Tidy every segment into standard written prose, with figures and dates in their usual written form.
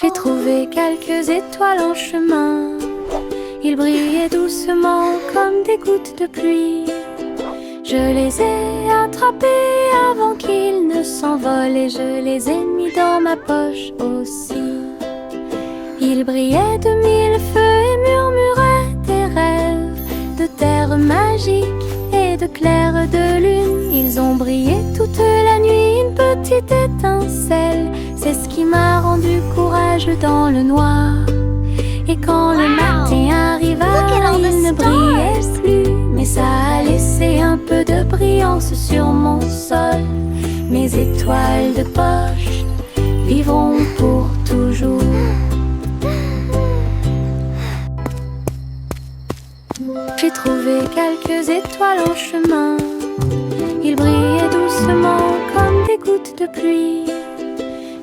J'ai trouvé quelques étoiles en chemin. Ils brillaient doucement comme des gouttes de pluie. Je les ai attrapés avant qu'ils ne s'envolent et je les ai mis dans ma poche aussi. Ils brillaient de mille feux et murmuraient des rêves de terre magique et de clair de lune. Ils ont brillé toute la nuit, une petite étincelle, c'est ce qui m'a rendu courageux dans le noir. Et quand le matin arriva, ils ne brillaient plus, mais ça a laissé un peu de brillance sur mon sol. Mes étoiles de poche vivront pour toujours. J'ai trouvé quelques étoiles en chemin. Ils brillaient doucement comme des gouttes de pluie.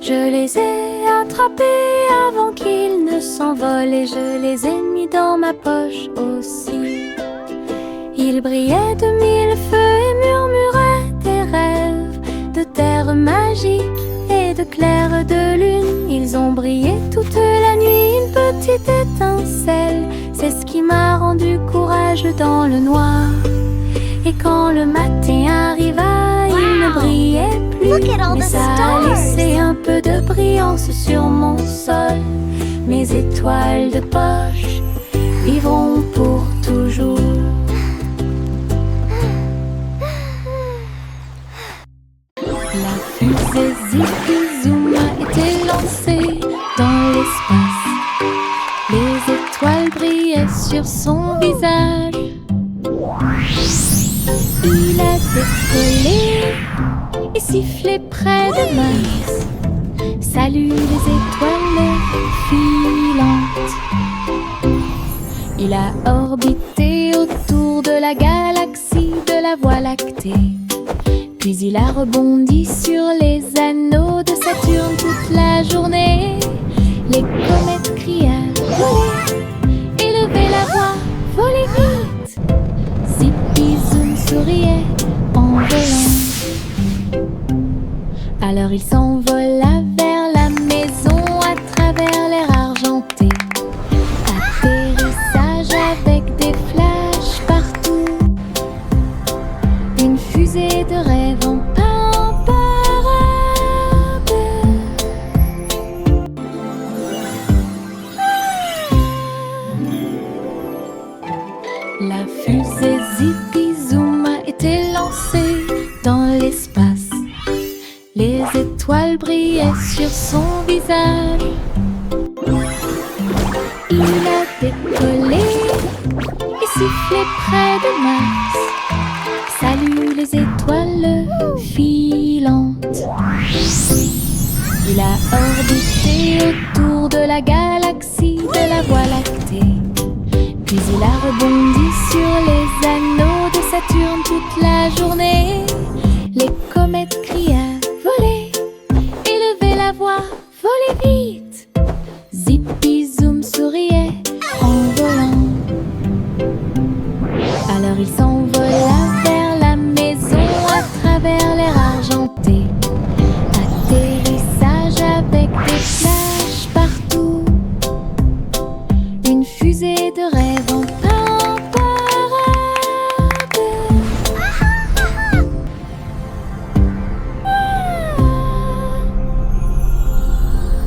Je les ai attrapés avant qu'ils ne s'envolent et je les ai mis dans ma poche aussi. Ils brillaient de mille feux et murmuraient des rêves de terre magique et de clair de lune. Ils ont brillé toute la nuit, une petite étincelle, c'est ce qui m'a rendu courageux dans le noir. Et quand le matin arriva, ils ne brillaient plus, mais ça a laissé un peu de brillance sur mon sol. Mes étoiles de poche vivront pour toujours. La fusée Zipi-Zoom a été lancée dans l'espace. Les étoiles brillaient sur son visage. Il a décollé et sifflé près de Mars. Salut les étoiles filantes. Il a orbité autour de la galaxie de la Voie lactée. Puis il a rebondi sur les anneaux de Saturne toute la journée. Les comètes criaient « Volez !» Élevez la voix, volez vite. Zipi-Zoom souriait en volant. Alors il s'envola vers la maison à travers l'air argenté. Atterrissage avec des flashs partout. Une fusée de rêve en parade. La fusée Zipi-Zoom a été lancée dans l'espace. Les étoiles brillaient sur son visage. Il a décollé et sifflé près de Mars. Salut les étoiles filantes. Il a orbité autour de la galaxie de la Voie lactée. Puis il a rebondi sur les anneaux de Saturne toute la journée. Les comètes criaient « Volez !» Élevez la voix, volez vite. Zipi-Zoom souriait en volant. Alors il s'envola vers la maison à travers l'air argenté. Atterrissage avec des flashs partout. Une fusée de rêve en parade.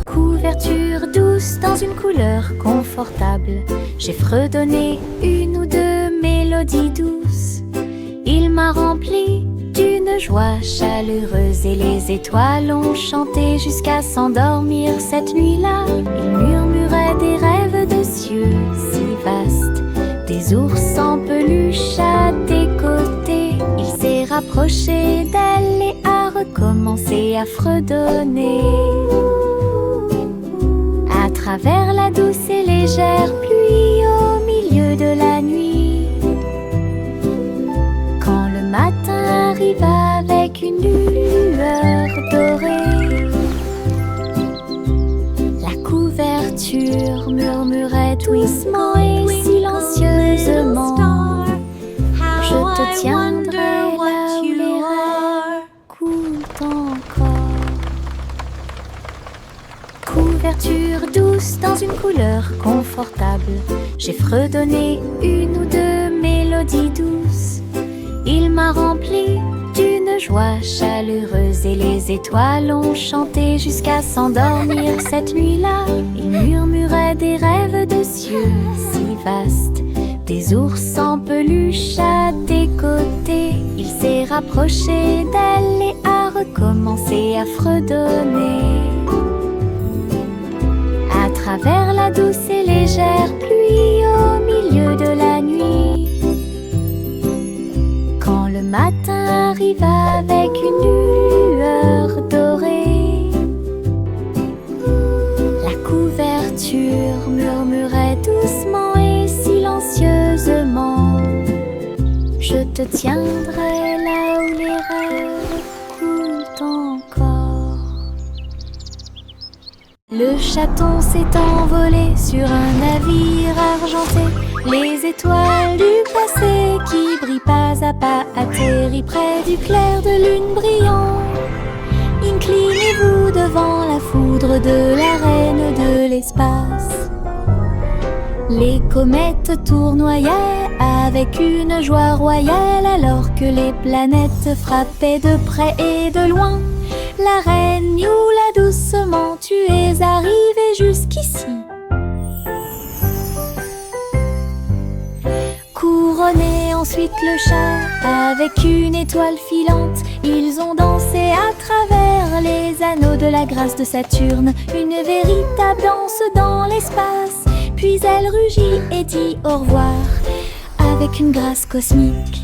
Couverture douce dans une couleur confortable. J'ai fredonné une ou deux mélodies douces. Il m'a rempli d'une joie chaleureuse et les étoiles ont chanté jusqu'à s'endormir cette nuit-là. Ils murmuraient des rêves de cieux si vastes, des ours en peluche à tes côtés. Il s'est rapproché d'elle et a recommencé à fredonner. À travers la douce et légère pluie au milieu de la nuit. Quand le matin arriva avec une lueur dorée, la couverture murmurait doucement et silencieusement. Je te tiendrai là où les rêves coulent encore. couverture douce dans une couleur confortable. J'ai fredonné une ou deux mélodies douces. Il m'a rempli d'une joie chaleureuse et les étoiles ont chanté jusqu'à s'endormir cette nuit-là. Il murmurait des rêves de cieux si vastes, des ours en peluche à des côtés. Il s'est rapproché d'elle et a recommencé à fredonner. À travers la douce et légère pluie au milieu de la nuit, quand le matin arrive avec une lueur dorée, la couverture murmurait doucement et silencieusement: je te tiendrai là où les rêves coulent encore. Le chaton s'est envolé sur un navire argenté. Les étoiles du passé qui brillent pas à pas atterrit près du clair de lune brillant. Inclinez-vous devant la foudre de la reine de l'espace. Les comètes tournoyaient avec une joie royale alors que les planètes frappaient de près et de loin. La reine miaula doucement: tu es arrivée jusqu'ici. Couronné ensuite le chat avec une étoile filante. Ils ont dansé à travers les anneaux de la grâce de Saturne, une véritable danse dans l'espace. Puis elle rugit et dit au revoir avec une grâce cosmique.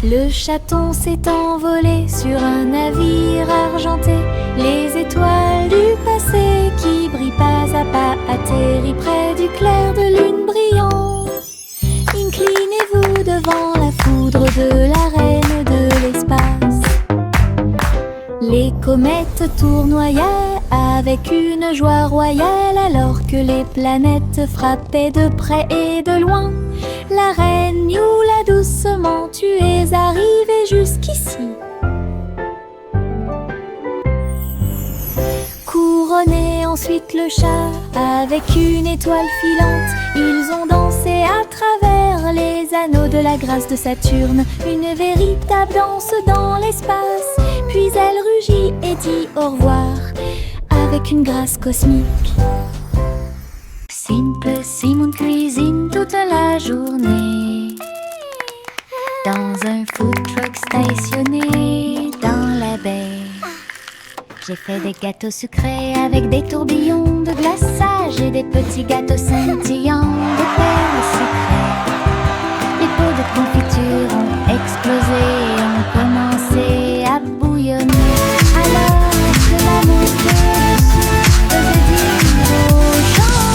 Le chaton s'est envolé sur un navire argenté. Les étoiles du passé qui brillent pas à pas atterrit près du clair de lune brillant. Inclinez-vous devant la foudre de la reine de l'espace. Les comètes tournoyaient avec une joie royale alors que les planètes frappaient de près et de loin. La reine miaula doucement: tu es arrivée jusqu'ici. Couronné ensuite le chat avec une étoile filante. Ils ont dansé à travers les anneaux de la grâce de Saturne, une véritable danse dans l'espace. Puis elle rugit et dit au revoir avec une grâce cosmique. Simple Simon cuisine toute la journée dans un food truck stationné dans la baie. J'ai fait des gâteaux sucrés avec des tourbillons de glaçage et des petits gâteaux scintillants de perles sucrées. Les pots de confiture ont explosé et ont commencé à bouillonner. Alors que la montée dessus faisait dire aux gens: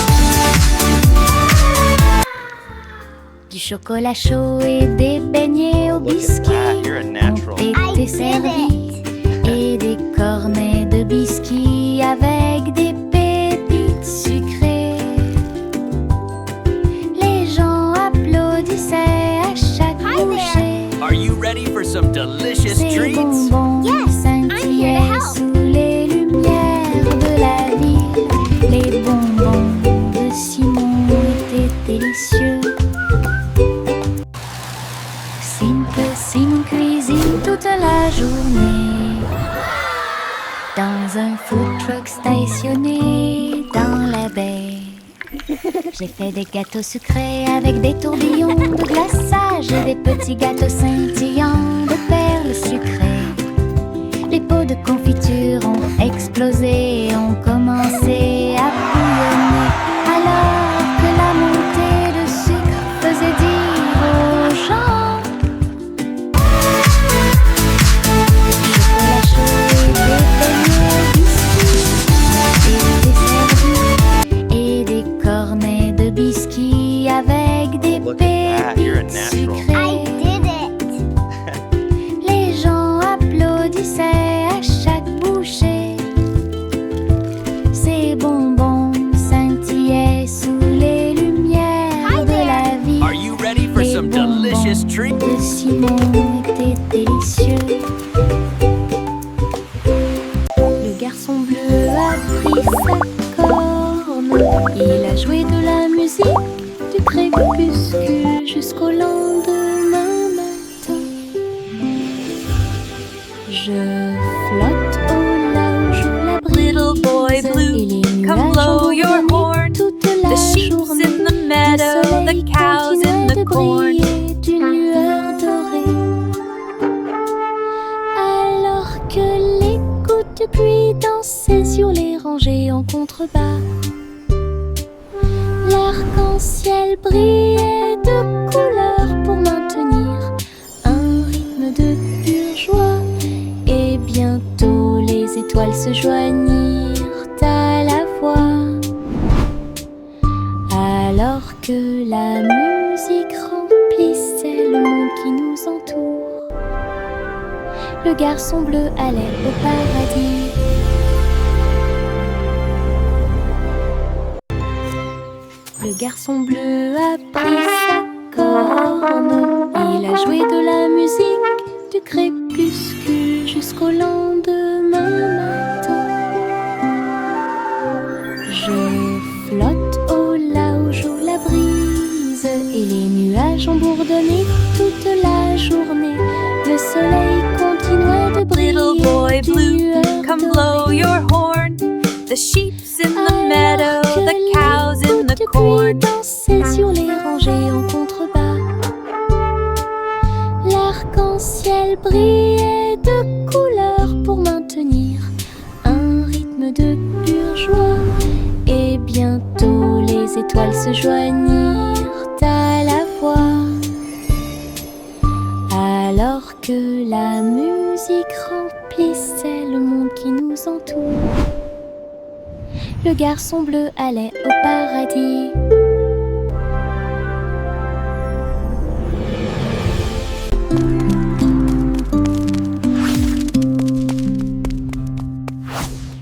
du chocolat chaud et des beignets au biscuit ont été servis. Et des cornets de biscuits avec des pépites sucrées. Les gens applaudissaient à chaque bouchée. Are you ready for some delicious Ces treats? bonbons scintillaient sous les lumières de la ville. Les bonbons de Simon étaient délicieux. Simple Simon cuisine toute la journée dans un food truck stationné dans la baie. J'ai fait des gâteaux sucrés avec des tourbillons de glaçage et des petits gâteaux scintillants de perles sucrées. Les pots de confiture ont explosé et ont commencé à bouillonner. Alors que la montée de sucre faisait dire aux gens: chocolat chaud et des beignets au biscuit étaient servis. Et des cornets de biscuits avec des Look at that, you're a pépites natural. sucrées. I did it. Je flotte au large où la brise Little boy blue, et les come nuages blow ont your bourdonné horn. toute la The sheep's journée. in the meadow, Le the soleil cows in continuait the de corn. briller d'une lueur dorée. Alors que les gouttes de pluie dansaient sur les rangées en contrebas, l'arc-en-ciel brillait de couleurs pour maintenir un rythme de pure joie. Et bientôt les étoiles se joignirent à la voix. Alors que la musique remplissait le monde qui nous entoure, le garçon bleu allait au paradis. Le garçon bleu a pris sa corne, il a joué de la musique du crépuscule jusqu'au lendemain matin. Je flotte au large où la brise et les nuages ont bourdonné toute la journée. Le soleil continuait de briller. Little boy d'une blue, lueur come dorée. blow your horn. The sheep's in the Alors meadow, que the les cows in gouttes the de corn. pluie dansaient sur les rangées en contrebas, l'arc-en-ciel brillait de couleurs pour maintenir un rythme de pure joie. Et bientôt les étoiles se joignirent à la voix. Alors que la musique remplissait le monde qui nous entoure, le garçon bleu allait au paradis.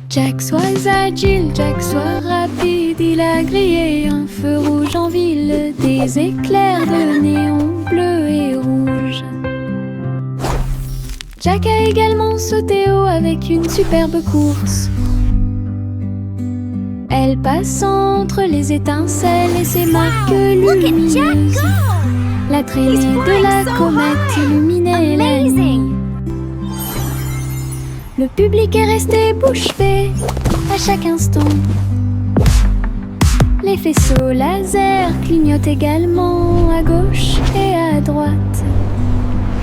Jack soit agile, Jack soit rapide, il a grillé un feu rouge en ville, des éclairs de néon bleu et rouge. Jack a également sauté haut avec une superbe course. Elle passe entre les étincelles et ses marques lumineuses. La traînée de la comète illuminait la nuit. Le public est resté bouche bée à chaque instant. Les faisceaux laser clignotent également à gauche et à droite.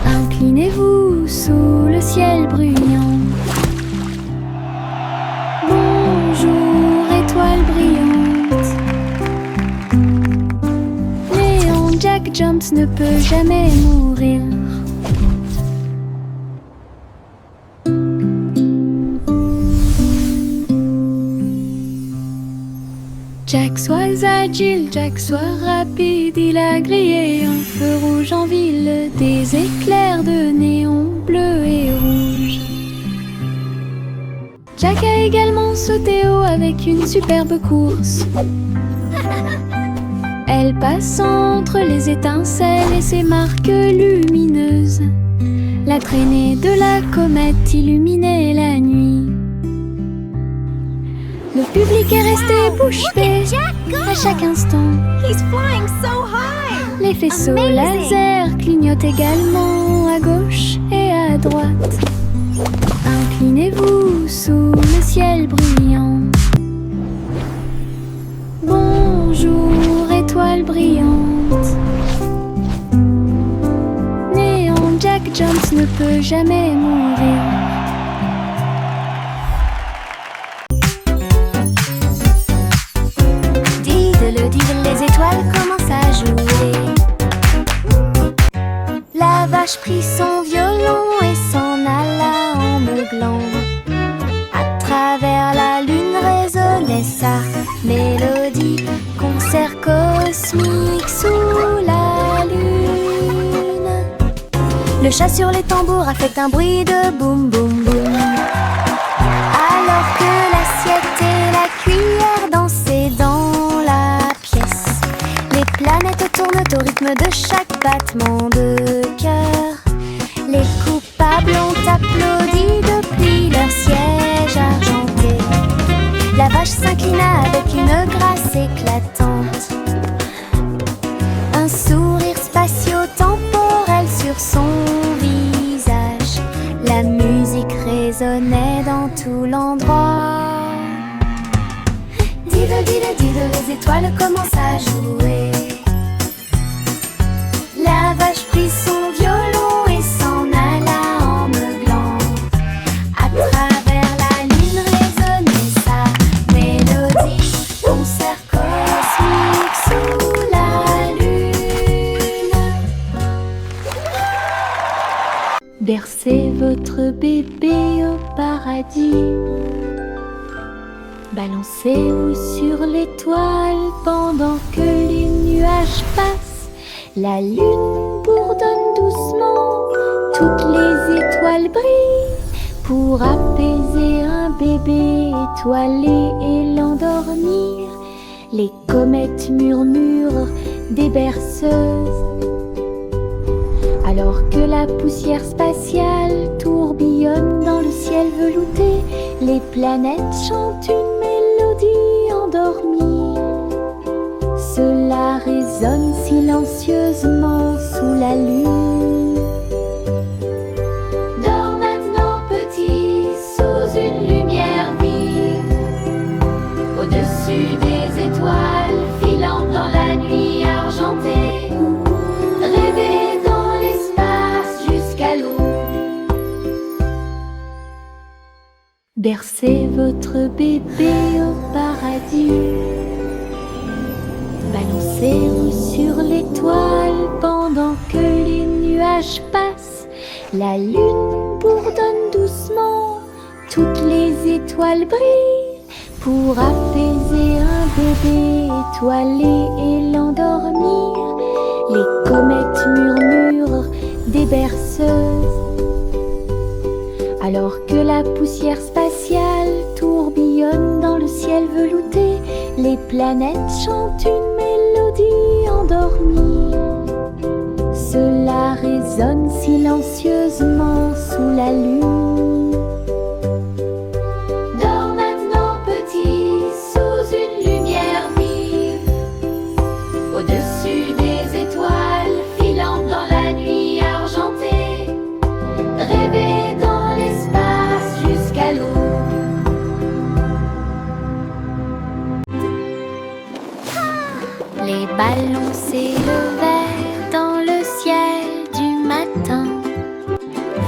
Inclinez-vous sous le ciel bruyant. Bonjour, étoile brillante. Léon Jack Jones ne peut jamais mourir. Jack soit agile, Jack soit rapide, il a grillé un feu rouge en ville, des éclairs de néon bleu et rouge. Jack a également sauté haut avec une superbe course. Elle passe entre les étincelles et ses marques lumineuses. La traînée de la comète illuminait la nuit. Le public est resté bouche bée à chaque instant. He's flying so high. Les faisceaux laser clignotent également à gauche et à droite. Inclinez-vous sous le ciel bruyant. Bonjour, étoile brillante. Néon Jack Jones ne peut jamais mourir. Les étoiles commencent à jouer. La vache prit son violon et s'en alla en meuglant. À travers la lune résonnait sa mélodie. Concert cosmique sous la lune. Le chat sur les tambours a fait un bruit de boum boum boum. Alors que l'assiette et la cuillère dansaient dans la pièce, les planètes tournent au rythme de chaque battement de cœur. Les coupables ont applaudi depuis leur siège argenté. La vache s'inclina avec une grâce éclatante. Un sourire spatio-temporel sur son visage. La musique résonnait dans tout l'endroit. Diddle, diddle, diddle, les étoiles commencent à jouer. La vache prit son violon et s'en alla en meuglant. À travers la lune résonnait sa mélodie. Concert cosmique sous la lune. Bercez votre bébé au paradis. Balancez-vous sur l'étoile pendant que les nuages passent. La lune bourdonne doucement, toutes les étoiles brillent pour apaiser un bébé étoilé et l'endormir. Les comètes murmurent des berceuses, alors que la poussière spatiale tourbillonne dans le ciel velouté. Les planètes chantent une mélodie endormie. Cela résonne silencieusement sous la lune. Dors maintenant petit, sous une lumière vive, au-dessus des étoiles filant dans la nuit argentée. Rêvez dans l'espace jusqu'à l'aube. Bercez votre bébé au paradis. Balancez-vous sur l'étoile pendant que les nuages passent. La lune bourdonne doucement, toutes les étoiles brillent pour apaiser un bébé étoilé et l'endormir. Les comètes murmurent des berceuses, alors que la poussière spatiale tourbillonne dans le ciel velouté. Les planètes chantent une mélodie endormie. Cela résonne silencieusement sous la lune. Dors maintenant petit, sous une lumière vive, au-dessus des étoiles filant dans la nuit argentée. Rêvez dans l'espace jusqu'à l'aube. Les ballons s'élevaient dans le ciel du matin,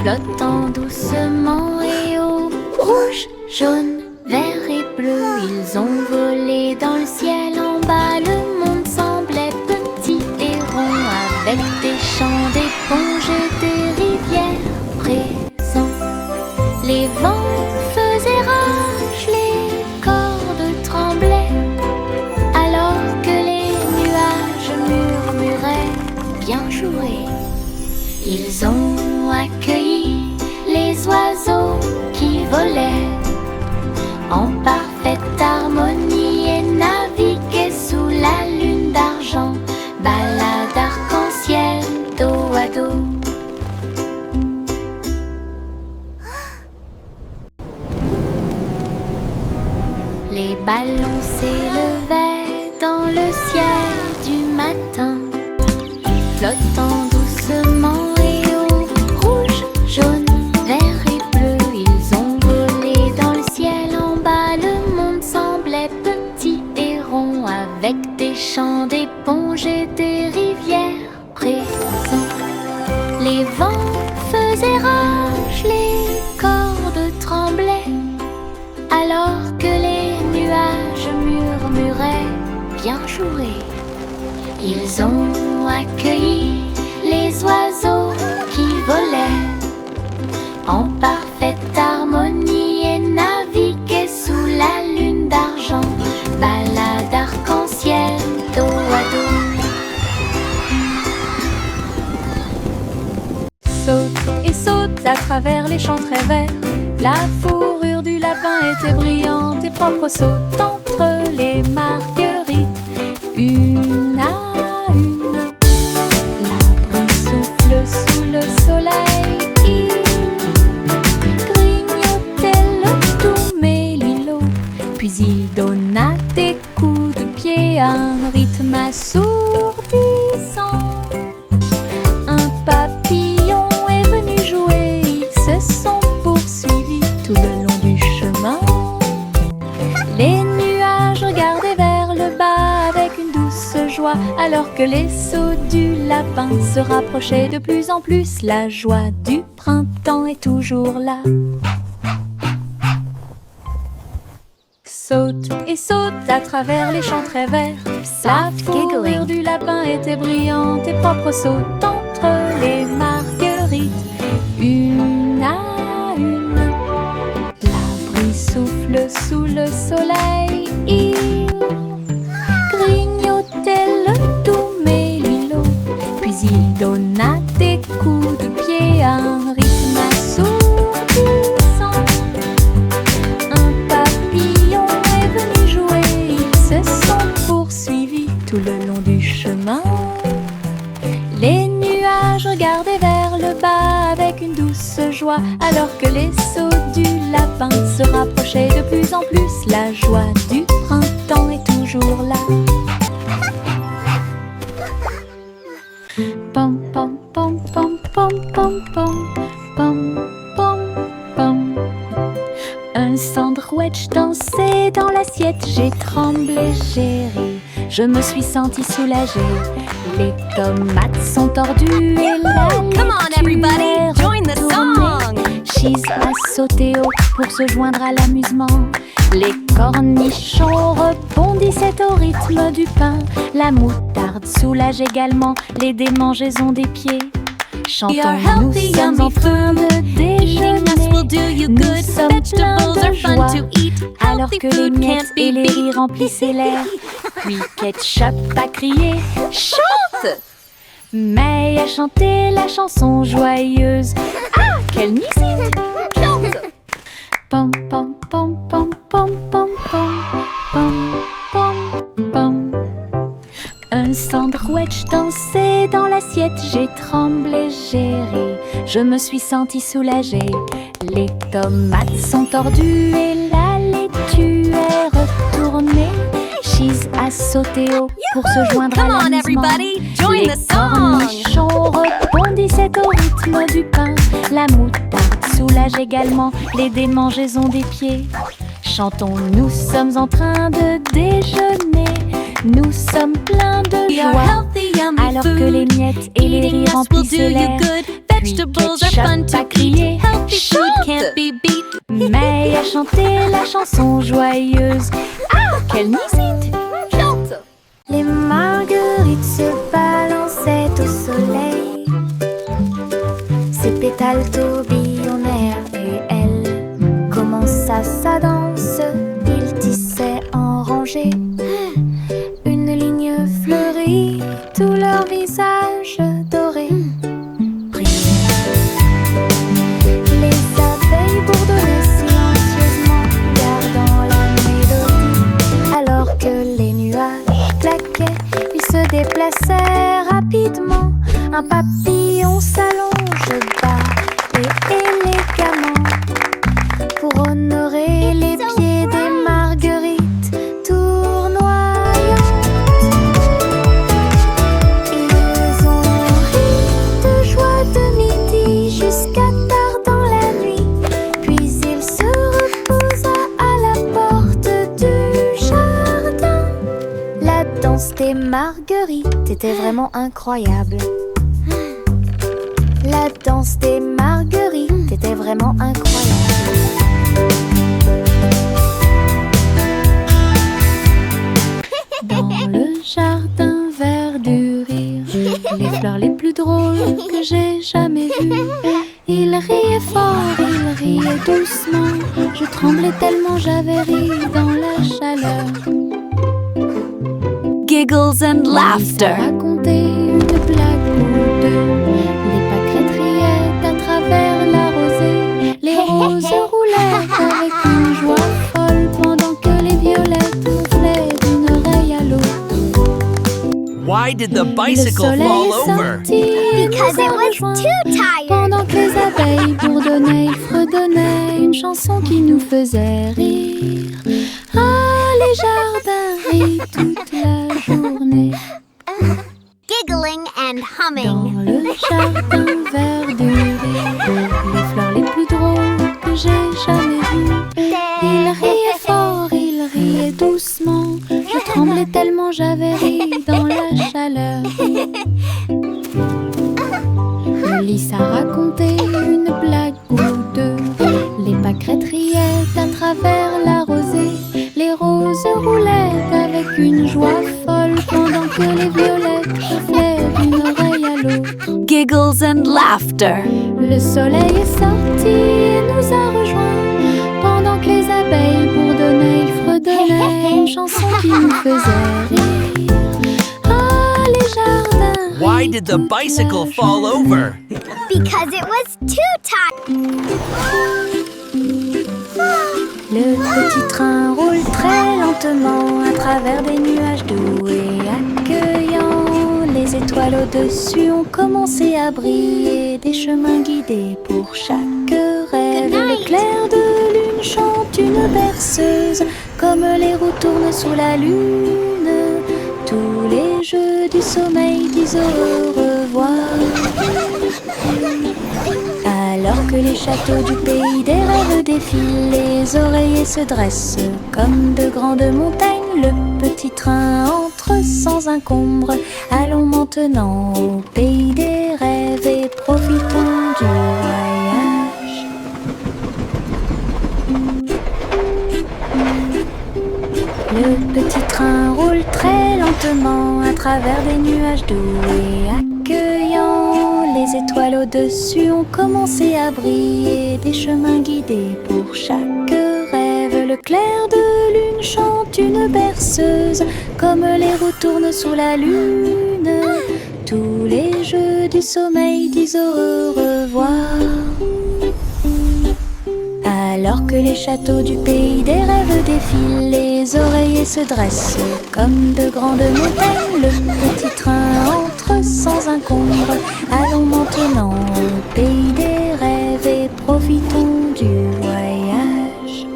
flottant doucement et haut. Rouge, jaune, vert et bleu, ils ont volé dans le ciel en bas. Le monde semblait petit et rond, avec des champs d'éponges et des rivières présents. Les vents faisaient rage, les cordes tremblaient, alors que les nuages murmuraient bien joué. Ils ont accueilli les oiseaux qui volaient en parfaite harmonie et naviguaient sous la lune d'argent. Balade arc-en-ciel dos à dos. Les ballons s'élevaient dans le ciel du matin, flottant doucement et haut. Rouge, jaune, vert et bleu, ils ont volé dans le ciel en bas. Le monde semblait petit et rond, avec des champs d'éponges et des rivières présents. Les vents faisaient rage, les cordes tremblaient, alors que les nuages murmuraient bien joué. Ils ont accueilli les oiseaux qui volaient en parfaite harmonie et naviguaient sous la lune d'argent. Balade arc-en-ciel dos à dos. Saute et saute à travers les champs très verts. La fourrure du lapin était brillante et propre. Saute entre les marguerites, une à une. La brume souffle sous le soleil. Il grignotait le tout mélilo, puis il donna des coups de pied à un rythme assourdissant. Un papillon est venu jouer, ils se sont poursuivis alors que les sauts du lapin se rapprochaient de plus en plus. La joie du printemps est toujours là. Saute et saute à travers les champs très verts. La fourrure du lapin était brillante et propre. Saute entre les marguerites, une à une. L'abri souffle sous le soleil. Il grignotait le doux mélilot, puis il donna des coups de pied à un rythme assourdissant. Un papillon est venu jouer, ils se sont poursuivis tout le long du chemin. Les nuages regardaient vers le bas avec une douce joie, alors que les sauts du lapin se rapprochaient de plus en plus. La joie du printemps est toujours là. Pom pom pom pom pom pom pom pom pom pom. Un sandwich dansait dans l'assiette. J'ai tremblé, j'ai ri, je me suis sentie soulagée. Les tomates sont tordues et la Come on, everybody, join the song. Cheese a sauté haut pour se joindre à l'amusement. Les cornichons rebondissaient au rythme du pain. La moutarde soulage également les démangeaisons des pieds. Chantons, nous sommes en train de déjeuner. Nous sommes pleins de joie, alors que les miettes et les rires remplissaient l'air. Puis Ketchup a crié « Chante !» May a chanté la chanson joyeuse. Ah, quelle musique! Chante! Pom pom pom pom pom pom pom pom pom pom. Un sandwich dansait dans l'assiette. J'ai tremblé, j'ai ri, je me suis sentie soulagée. Les tomates sont tordues et la laitue est retournée. Cheese a sauté haut pour se joindre à l'amusement. Join Les the song. cornichons rebondissaient au rythme du pain. La moutarde soulage également les démangeaisons des pieds. Chantons, nous sommes en train de déjeuner. Nous sommes pleins de joie, alors que les miettes et les rires remplissaient l'air. Puis Ketchup a crié « Chante !» May a chanté la chanson joyeuse. Ah, quelle musique! Chante! Les marguerites se balançaient au soleil. Ses pétales tourbillonnèrent et elle commença sa danse. Ils tissaient en rangée une ligne fleurie, tout leur visage doré brillait. Les abeilles bourdonnaient silencieusement, gardant la mélodie, alors que les nuages claquaient. Ils se déplaçaient rapidement. Un papillon s'allonge bas et élégamment pour honorer les pieds des marguerites tournoyantes. Ils ont ri de joie de midi jusqu'à tard dans la nuit. Puis il se reposa à la porte du jardin. La danse des marguerites était vraiment incroyable. La danse des marguerites était vraiment incroyable. Dans le jardin vert du rire, les fleurs les plus drôles que j'ai jamais vues. Il riait fort, il riait doucement. Je tremblais tellement j'avais ri dans la chaleur. Giggles and laughter. Raconter une blague ou deux. Les pâquerettes riaient à travers la rosée. Les roses roulaient avec une joie folle pendant que les violettes gonflaient d'une oreille à l'autre. Why did the Le bicycle soleil fall over? sortit Because it was rejoint. too tired. Pendant que les abeilles bourdonnaient, ils fredonnaient une chanson qui nous faisait rire. Ah, les jardins rient toute la journée. Giggling and Dans humming. le jardin vert du rire, les fleurs les plus drôles que j'ai jamais vues. Il riait fort, il riait doucement. Je tremblais tellement j'avais ri dans la chaleur. La crête riait à travers la rosée. Les roses roulaient avec une joie folle pendant que les violettes soufflaient d'une oreille à l'autre. Giggles and laughter. Le soleil est sorti et nous a rejoints pendant que les abeilles bourdonnaient, ils fredonnaient une chanson qui nous faisait rire. Ah, les jardins. Why did the bicycle fall over? Because it was too tight. Le petit train roule très lentement à travers des nuages doux et accueillants. Les étoiles au-dessus ont commencé à briller, des chemins guidés pour chaque rêve. L'éclair de lune chante une berceuse, comme les roues tournent sous la lune. Tous les jeux du sommeil disent au revoir. Alors que les châteaux du pays des rêves défilent, les oreillers se dressent comme de grandes montagnes. Le petit train entre sans encombre. Allons maintenant au pays des rêves et profitons du voyage. Le petit train roule très lentement à travers des nuages doux et accueillants. Les étoiles au-dessus ont commencé à briller, des chemins guidés pour chaque rêve. Le clair de lune chante une berceuse, comme les roues tournent sous la lune. Tous les jeux du sommeil disent au revoir. Alors que les châteaux du pays des rêves défilent, les oreillers se dressent comme de grandes montagnes. Le petit train entre sans encombre. Allons maintenant au pays des rêves et profitons du voyage.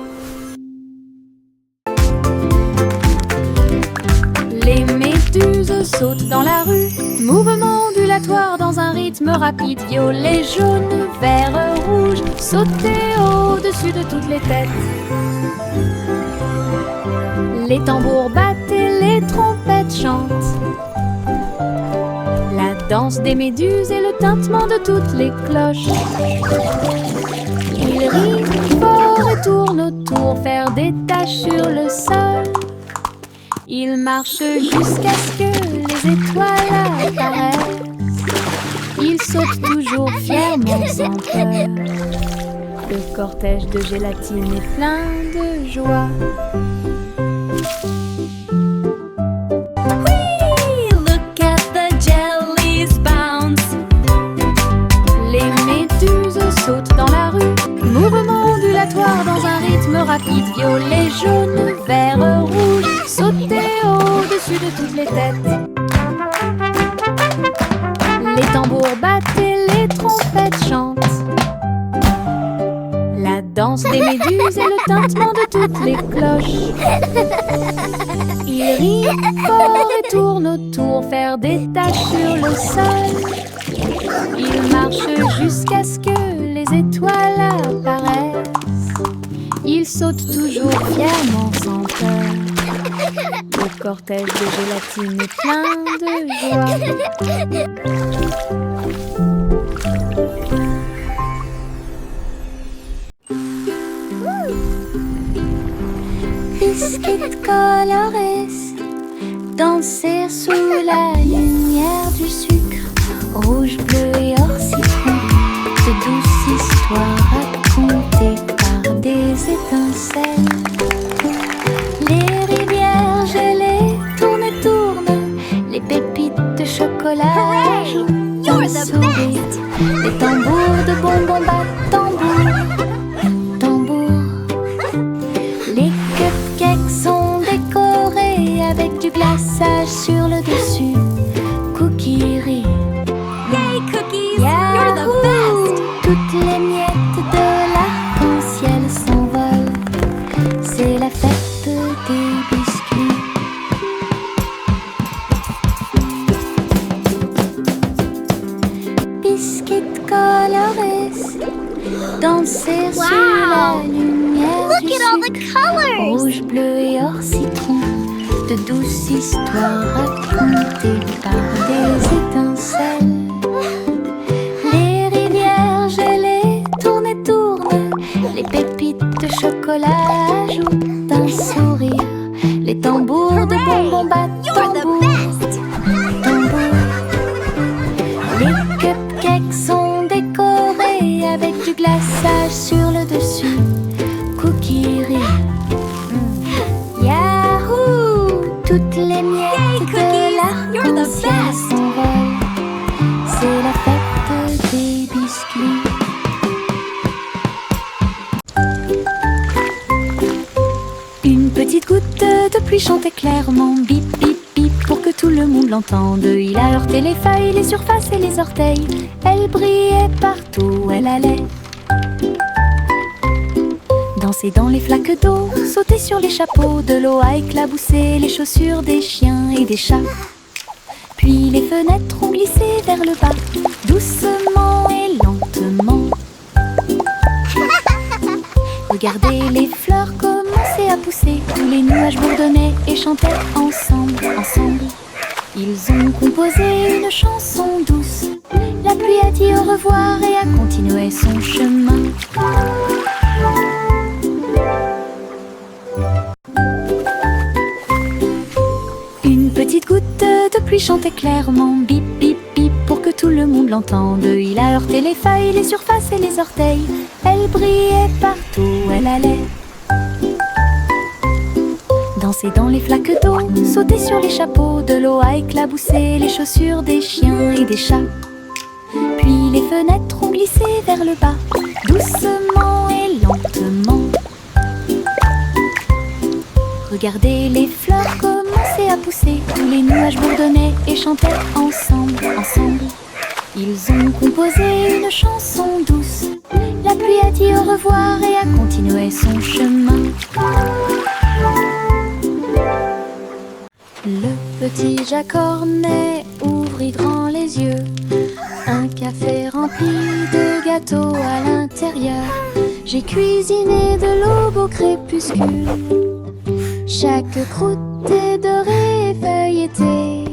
Les méduses sautent dans la rue, mouvement ondulatoire dans un rythme rapide. Violet, jaune, vert, rouge, sauter au-dessus de toutes les têtes. Les tambours battent et les trompettes chantent. La danse des méduses et le tintement de toutes les cloches. Ils rient fort et tournent autour, faire des taches sur le sol. Ils marchent jusqu'à ce que les étoiles apparaissent. Ils sautent toujours fièrement sans peur. Le cortège de gélatine est plein de joie. Whee! Look at the jellies bounce. Les méduses sautent dans la rue, mouvement ondulatoire dans un rythme rapide. Violet, jaune, vert, rouge, sauter au-dessus de toutes les têtes. Les tambours battent et les trompettes chantent. La danse des méduses et le tintement de toutes les cloches. Ils rient fort et tournent autour, faire des taches sur le sol. Ils marchent jusqu'à ce que les étoiles apparaissent. Ils sautent toujours fièrement sans peur. Le cortège de gélatine est plein de joie. Biscuits colorés, danser sous la lumière du sucre. Rouge, bleu et or citron, de douces histoires racontées par des étincelles. Les rivières gelées tournent et tournent, les pépites de chocolat You're the sourire. Les tambours de bonbons battent tambour, tambour. Les cupcakes sont décorés avec du glaçage sur le dessus. Cookies rient. Yay, cookies! You're the Yahoo! best! Toutes les miettes de l'arc-en-ciel s'envolent. C'est la fête des biscuits. Biscuits colorés, danser sous la lumière Look du at all the sucre. colors! Rouge, bleu et or citron, de douces histoires racontées par des étincelles. Les rivières gelées tournent et tournent, les pépites chocolat ajoute un sourire. Les tambours de bonbons battent tambour, tambour. Les cupcakes sont décorés avec du glaçage sur le dessus. Cookie rire. Yahoo! Toutes les miettes de l'arc-en-ciel s'envolent. C'est la fête des biscuits. Une petite goutte de pluie chantait clairement bip bip bip pour que tout le monde l'entende. Il a heurté les feuilles, les surfaces et les orteils. Elle brillait partout où elle allait. Danser dans les flaques d'eau, sauter sur les chapeaux. De l'eau a éclaboussé les chaussures des chiens et des chats. Puis les fenêtres ont glissé vers le bas, doucement et lentement. Regardez les fleurs commencer à pousser. Tous les nuages bourdonnaient et chantaient ensemble, ensemble. Ils ont composé une chanson douce. La pluie a dit au revoir et a continué son chemin. Une petite goutte de pluie chantait clairement bip bip bip pour que tout le monde l'entende. Il a heurté les feuilles, les surfaces et les orteils. Elle brillait partout où elle allait. Danser dans les flaques d'eau, sauter sur les chapeaux. De l'eau a éclaboussé les chaussures des chiens et des chats. Puis les fenêtres ont glissé vers le bas, doucement et lentement. Regardez les fleurs commencer à pousser. Tous les nuages bourdonnaient et chantaient ensemble, ensemble. Ils ont composé une chanson douce. La pluie a dit au revoir et a continué son chemin. Le petit Jacques Cornet ouvrit grand les yeux. Un café rempli de gâteaux à l'intérieur. J'ai cuisiné de l'aube au crépuscule. Chaque croûte est dorée et feuilletée.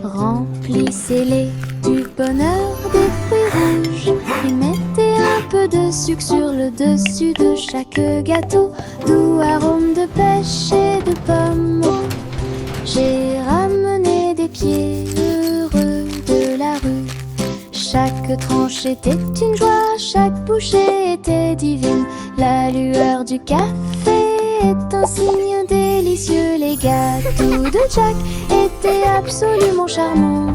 Remplissez-les du bonheur des fruits rouges. Et mettez un peu de sucre sur le dessus de chaque gâteau. Doux arôme de pêche et de pommes. J'ai ramené des pieds heureux de la rue. Chaque tranche était une joie, chaque bouchée était divine. La lueur du café est un signe délicieux. Les gâteaux de Jack étaient absolument charmants.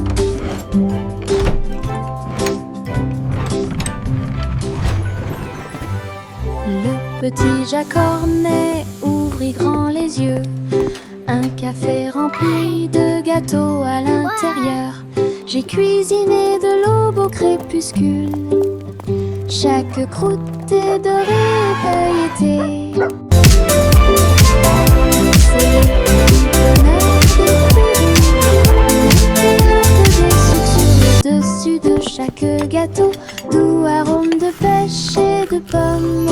Le petit Jacques Cornet ouvrit grand les yeux. Un café rempli de gâteaux à l'intérieur. J'ai cuisiné de l'aube au crépuscule. Chaque croûte est dorée et feuilletée. C'est le bonheur des fruits. Mettez un peu de sucre sur le dessus de chaque gâteau. Doux arôme de pêche et de pommes.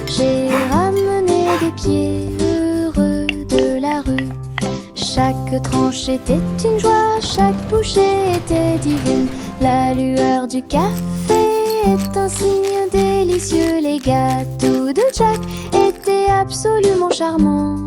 J'ai ramené des pieds heureux de la rue. Chaque tranche était une joie, chaque bouchée était divine. La lueur du café est un signe délicieux. Les gâteaux de Jack étaient absolument charmants.